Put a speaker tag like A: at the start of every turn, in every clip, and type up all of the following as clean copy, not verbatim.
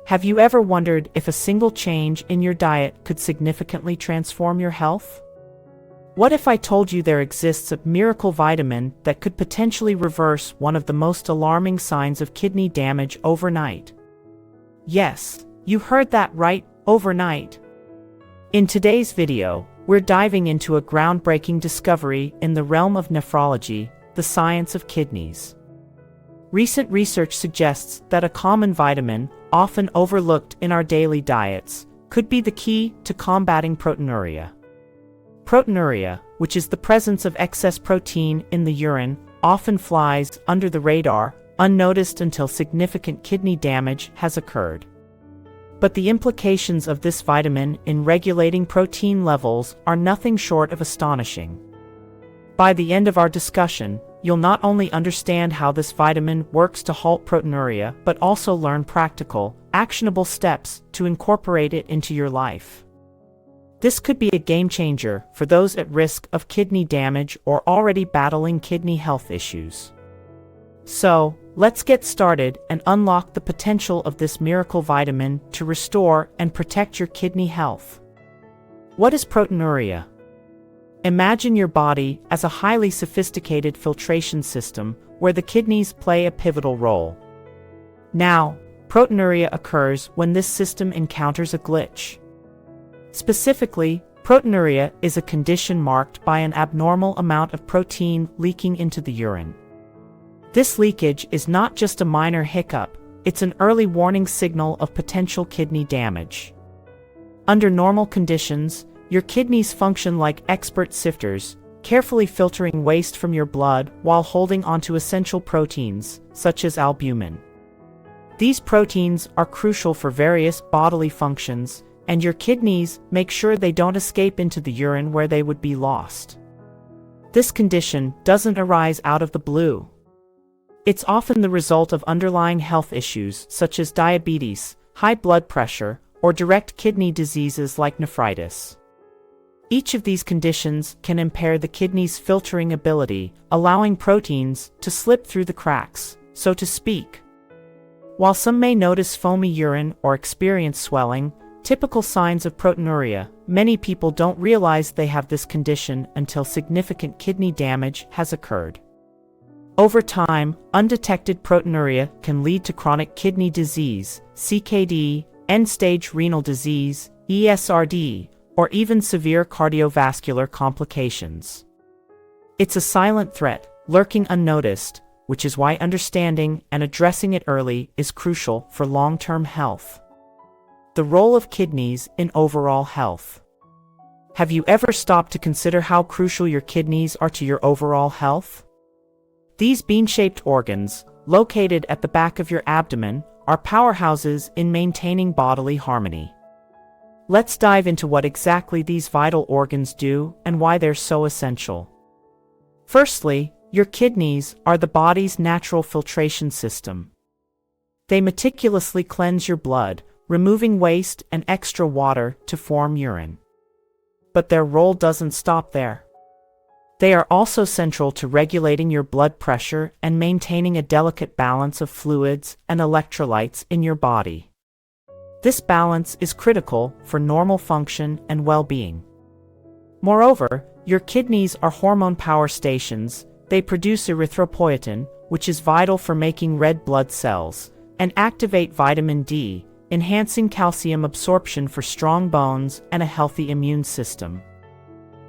A: Have you ever wondered if a single change in your diet could significantly transform your health? What if I told you there exists a miracle vitamin that could potentially reverse one of the most alarming signs of kidney damage overnight? Yes, you heard that right, overnight. In today's video, we're diving into a groundbreaking discovery in the realm of nephrology, the science of kidneys. Recent research suggests that a common vitamin, often overlooked in our daily diets, could be the key to combating proteinuria. Proteinuria, which is the presence of excess protein in the urine, often flies under the radar, unnoticed until significant kidney damage has occurred. But the implications of this vitamin in regulating protein levels are nothing short of astonishing. By the end of our discussion, you'll not only understand how this vitamin works to halt proteinuria, but also learn practical, actionable steps to incorporate it into your life. This could be a game changer for those at risk of kidney damage or already battling kidney health issues. So, let's get started and unlock the potential of this miracle vitamin to restore and protect your kidney health. What is proteinuria? Imagine your body as a highly sophisticated filtration system where the kidneys play a pivotal role. Now, proteinuria occurs when this system encounters a glitch. Specifically, proteinuria is a condition marked by an abnormal amount of protein leaking into the urine. This leakage is not just a minor hiccup, it's an early warning signal of potential kidney damage. Under normal conditions, your kidneys function like expert sifters, carefully filtering waste from your blood while holding onto essential proteins, such as albumin. These proteins are crucial for various bodily functions, and your kidneys make sure they don't escape into the urine where they would be lost. This condition doesn't arise out of the blue. It's often the result of underlying health issues such as diabetes, high blood pressure, or direct kidney diseases like nephritis. Each of these conditions can impair the kidney's filtering ability, allowing proteins to slip through the cracks, so to speak. While some may notice foamy urine or experience swelling, typical signs of proteinuria, many people don't realize they have this condition until significant kidney damage has occurred. Over time, undetected proteinuria can lead to chronic kidney disease, CKD, end-stage renal disease, ESRD, or even severe cardiovascular complications. It's a silent threat, lurking unnoticed, which is why understanding and addressing it early is crucial for long-term health. The role of kidneys in overall health. Have you ever stopped to consider how crucial your kidneys are to your overall health? These bean-shaped organs, located at the back of your abdomen, are powerhouses in maintaining bodily harmony. Let's dive into what exactly these vital organs do and why they're so essential. Firstly, your kidneys are the body's natural filtration system. They meticulously cleanse your blood, removing waste and extra water to form urine. But their role doesn't stop there. They are also central to regulating your blood pressure and maintaining a delicate balance of fluids and electrolytes in your body. This balance is critical for normal function and well-being. Moreover, your kidneys are hormone power stations. They produce erythropoietin, which is vital for making red blood cells, and activate vitamin D, enhancing calcium absorption for strong bones and a healthy immune system.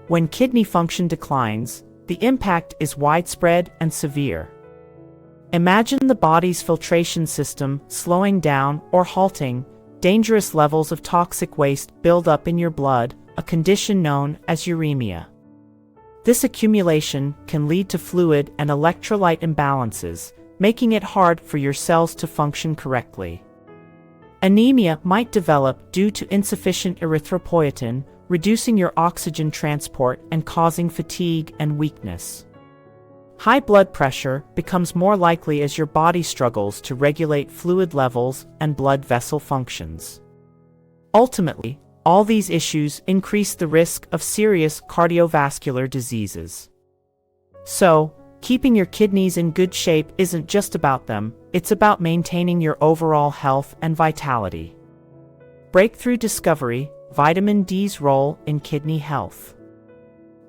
A: When kidney function declines, the impact is widespread and severe. Imagine the body's filtration system slowing down or halting. Dangerous levels of toxic waste build up in your blood, a condition known as uremia. This accumulation can lead to fluid and electrolyte imbalances, making it hard for your cells to function correctly. Anemia might develop due to insufficient erythropoietin, reducing your oxygen transport and causing fatigue and weakness. High blood pressure becomes more likely as your body struggles to regulate fluid levels and blood vessel functions. Ultimately, all these issues increase the risk of serious cardiovascular diseases. So, Keeping your kidneys in good shape isn't just about them, it's about maintaining your overall health and vitality. Breakthrough discovery: vitamin D's role in kidney health.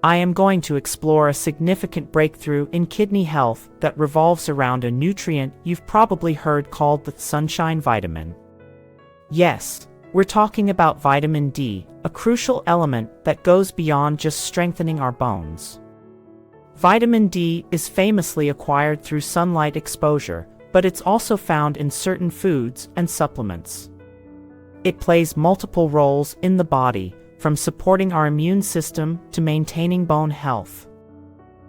A: I am going to explore a significant breakthrough in kidney health that revolves around a nutrient you've probably heard called the sunshine vitamin. Yes, we're talking about vitamin D, a crucial element that goes beyond just strengthening our bones. Vitamin D is famously acquired through sunlight exposure, but it's also found in certain foods and supplements. It plays multiple roles in the body, from supporting our immune system to maintaining bone health.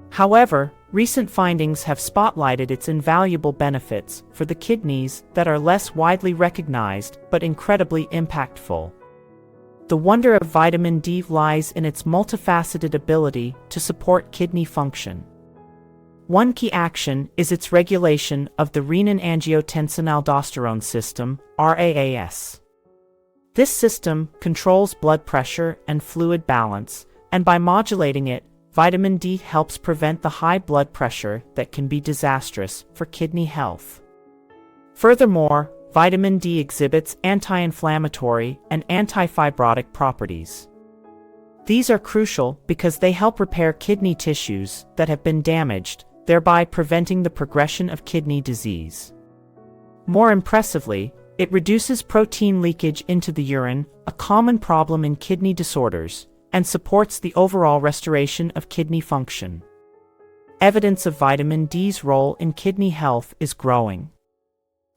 A: However, recent findings have spotlighted its invaluable benefits for the kidneys that are less widely recognized but incredibly impactful. The wonder of vitamin D lies in its multifaceted ability to support kidney function. One key action is its regulation of the renin-angiotensin-aldosterone system, RAAS. This system controls blood pressure and fluid balance, and by modulating it, vitamin D helps prevent the high blood pressure that can be disastrous for kidney health. Furthermore, vitamin D exhibits anti-inflammatory and anti-fibrotic properties. These are crucial because they help repair kidney tissues that have been damaged, thereby preventing the progression of kidney disease. More impressively, it reduces protein leakage into the urine, a common problem in kidney disorders, and supports the overall restoration of kidney function. Evidence of vitamin D's role in kidney health is growing.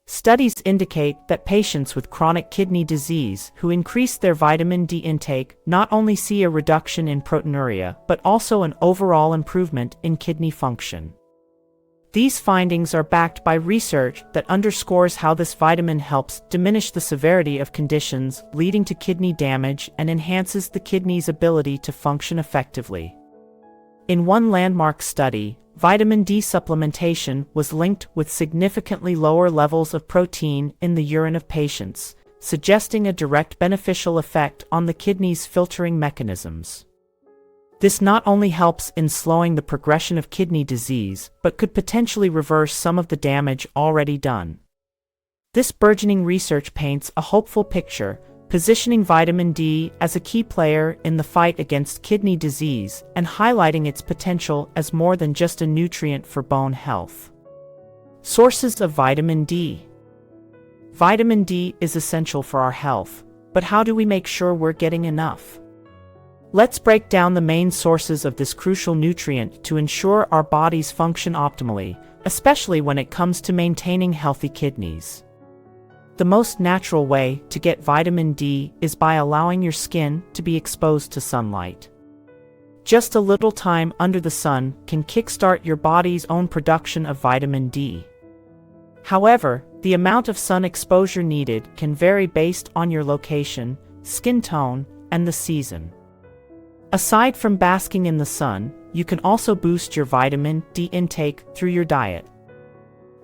A: Studies indicate that patients with chronic kidney disease who increase their vitamin D intake not only see a reduction in proteinuria but also an overall improvement in kidney function. These findings are backed by research that underscores how this vitamin helps diminish the severity of conditions leading to kidney damage and enhances the kidney's ability to function effectively. In one landmark study, vitamin D supplementation was linked with significantly lower levels of protein in the urine of patients, suggesting a direct beneficial effect on the kidney's filtering mechanisms. This not only helps in slowing the progression of kidney disease, but could potentially reverse some of the damage already done. This burgeoning research paints a hopeful picture, positioning vitamin D as a key player in the fight against kidney disease and highlighting its potential as more than just a nutrient for bone health. Sources of vitamin D. Vitamin D is essential for our health, but how do we make sure we're getting enough? Let's break down the main sources of this crucial nutrient to ensure our bodies function optimally, especially when it comes to maintaining healthy kidneys. The most natural way to get vitamin D is by allowing your skin to be exposed to sunlight. Just a little time under the sun can kickstart your body's own production of vitamin D. However, the amount of sun exposure needed can vary based on your location, skin tone, and the season. Aside from basking in the sun, you can also boost your vitamin D intake through your diet.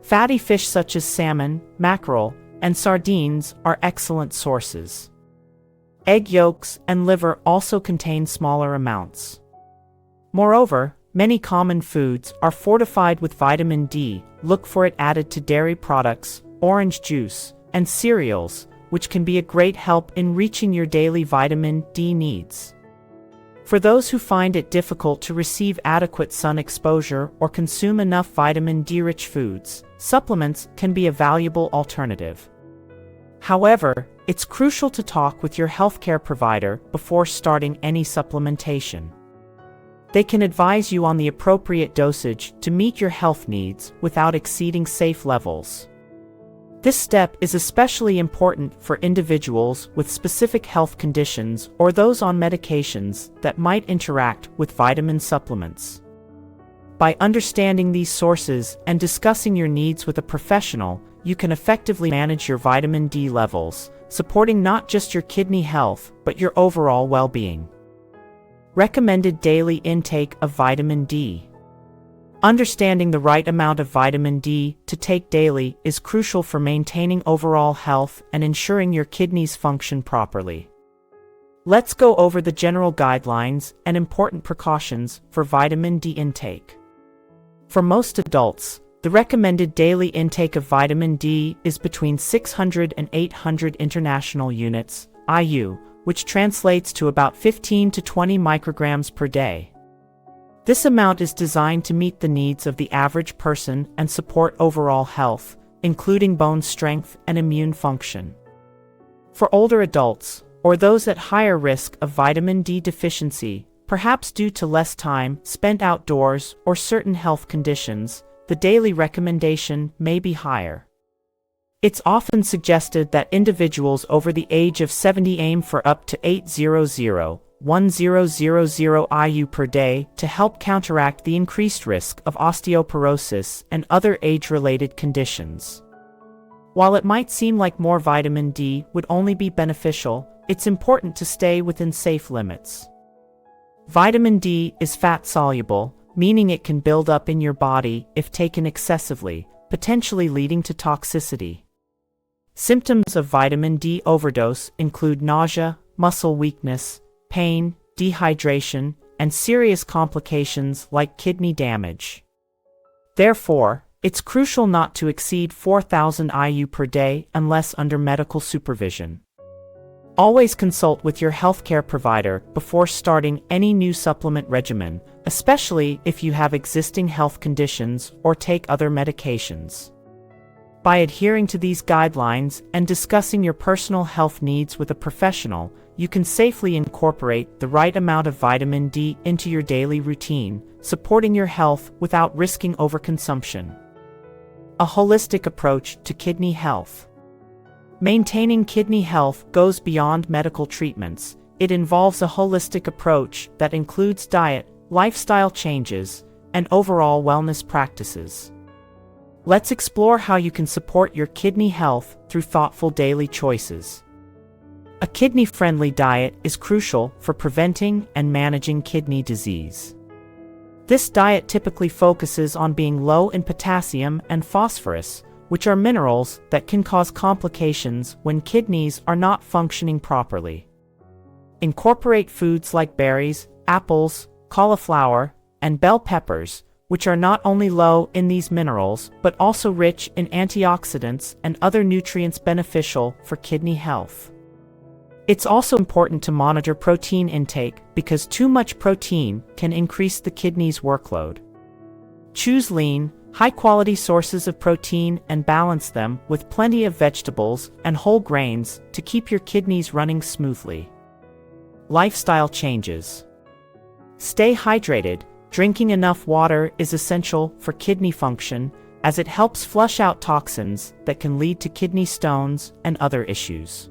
A: Fatty fish such as salmon, mackerel, and sardines are excellent sources. Egg yolks and liver also contain smaller amounts. Moreover, many common foods are fortified with vitamin D. Look for it added to dairy products, orange juice, and cereals, which can be a great help in reaching your daily vitamin D needs. For those who find it difficult to receive adequate sun exposure or consume enough vitamin D-rich foods, supplements can be a valuable alternative. However, it's crucial to talk with your healthcare provider before starting any supplementation. They can advise you on the appropriate dosage to meet your health needs without exceeding safe levels. This step is especially important for individuals with specific health conditions or those on medications that might interact with vitamin supplements. By understanding these sources and discussing your needs with a professional, you can effectively manage your vitamin D levels, supporting not just your kidney health, but your overall well-being. Recommended daily intake of vitamin D. Understanding the right amount of vitamin D to take daily is crucial for maintaining overall health and ensuring your kidneys function properly. Let's go over the general guidelines and important precautions for vitamin D intake. For most adults, the recommended daily intake of vitamin D is between 600 and 800 international units, IU, which translates to about 15 to 20 micrograms per day. This amount is designed to meet the needs of the average person and support overall health, including bone strength and immune function. For older adults, or those at higher risk of vitamin D deficiency, perhaps due to less time spent outdoors or certain health conditions, the daily recommendation may be higher. It's often suggested that individuals over the age of 70 aim for up to 800-1000 IU per day to help counteract the increased risk of osteoporosis and other age-related conditions. While it might seem like more vitamin D would only be beneficial, it's important to stay within safe limits. Vitamin D is fat-soluble, meaning it can build up in your body if taken excessively, potentially leading to toxicity. Symptoms of vitamin D overdose include nausea, muscle weakness, pain, dehydration, and serious complications like kidney damage. Therefore, it's crucial not to exceed 4,000 IU per day unless under medical supervision. Always consult with your healthcare provider before starting any new supplement regimen, especially if you have existing health conditions or take other medications. By adhering to these guidelines and discussing your personal health needs with a professional, you can safely incorporate the right amount of vitamin D into your daily routine, supporting your health without risking overconsumption. A holistic approach to kidney health. Maintaining kidney health goes beyond medical treatments. It involves a holistic approach that includes diet, lifestyle changes, and overall wellness practices. Let's explore how you can support your kidney health through thoughtful daily choices. A kidney-friendly diet is crucial for preventing and managing kidney disease. This diet typically focuses on being low in potassium and phosphorus, which are minerals that can cause complications when kidneys are not functioning properly. Incorporate foods like berries, apples, cauliflower, and bell peppers, which are not only low in these minerals but also rich in antioxidants and other nutrients beneficial for kidney health. It's also important to monitor protein intake because too much protein can increase the kidney's workload. Choose lean, high-quality sources of protein and balance them with plenty of vegetables and whole grains to keep your kidneys running smoothly. Lifestyle changes. Stay hydrated. Drinking enough water is essential for kidney function as it helps flush out toxins that can lead to kidney stones and other issues.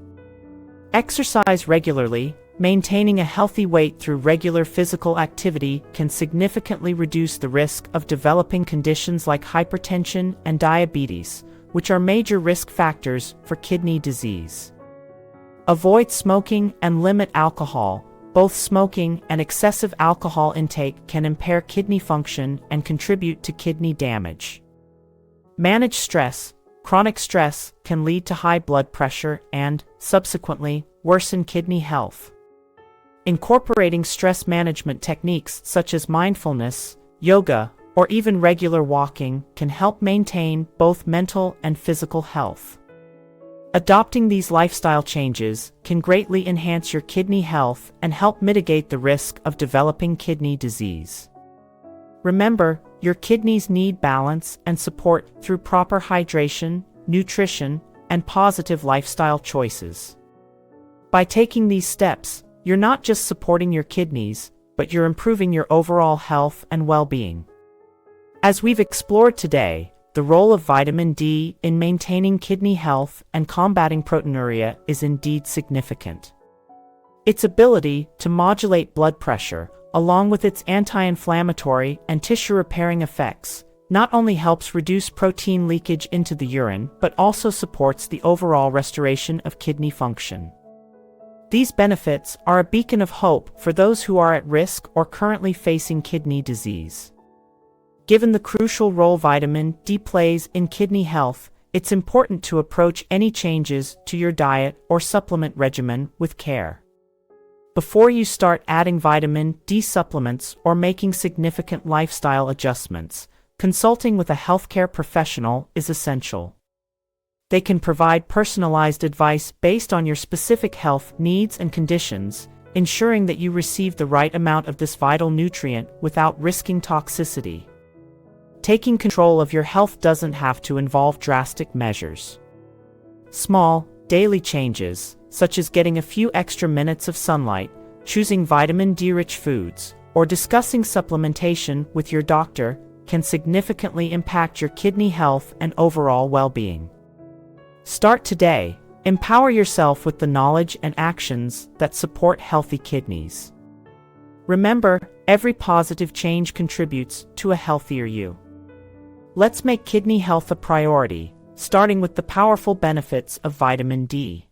A: Exercise regularly. Maintaining a healthy weight through regular physical activity can significantly reduce the risk of developing conditions like hypertension and diabetes, which are major risk factors for kidney disease. Avoid smoking and limit alcohol. Both smoking and excessive alcohol intake can impair kidney function and contribute to kidney damage. Manage stress. Chronic stress can lead to high blood pressure and, subsequently, worsen kidney health. Incorporating stress management techniques such as mindfulness, yoga, or even regular walking can help maintain both mental and physical health. Adopting these lifestyle changes can greatly enhance your kidney health and help mitigate the risk of developing kidney disease. Remember, your kidneys need balance and support through proper hydration, nutrition, and positive lifestyle choices. By taking these steps, you're not just supporting your kidneys, but you're improving your overall health and well-being. As we've explored today, the role of vitamin D in maintaining kidney health and combating proteinuria is indeed significant. Its ability to modulate blood pressure, along with its anti-inflammatory and tissue-repairing effects, not only helps reduce protein leakage into the urine, but also supports the overall restoration of kidney function. These benefits are a beacon of hope for those who are at risk or currently facing kidney disease. Given the crucial role vitamin D plays in kidney health, it's important to approach any changes to your diet or supplement regimen with care. Before you start adding vitamin D supplements or making significant lifestyle adjustments, consulting with a healthcare professional is essential. They can provide personalized advice based on your specific health needs and conditions, ensuring that you receive the right amount of this vital nutrient without risking toxicity. Taking control of your health doesn't have to involve drastic measures. Small, daily changes, such as getting a few extra minutes of sunlight, choosing vitamin D-rich foods, or discussing supplementation with your doctor, can significantly impact your kidney health and overall well-being. Start today. Empower yourself with the knowledge and actions that support healthy kidneys. Remember, every positive change contributes to a healthier you. Let's make kidney health a priority, starting with the powerful benefits of vitamin D.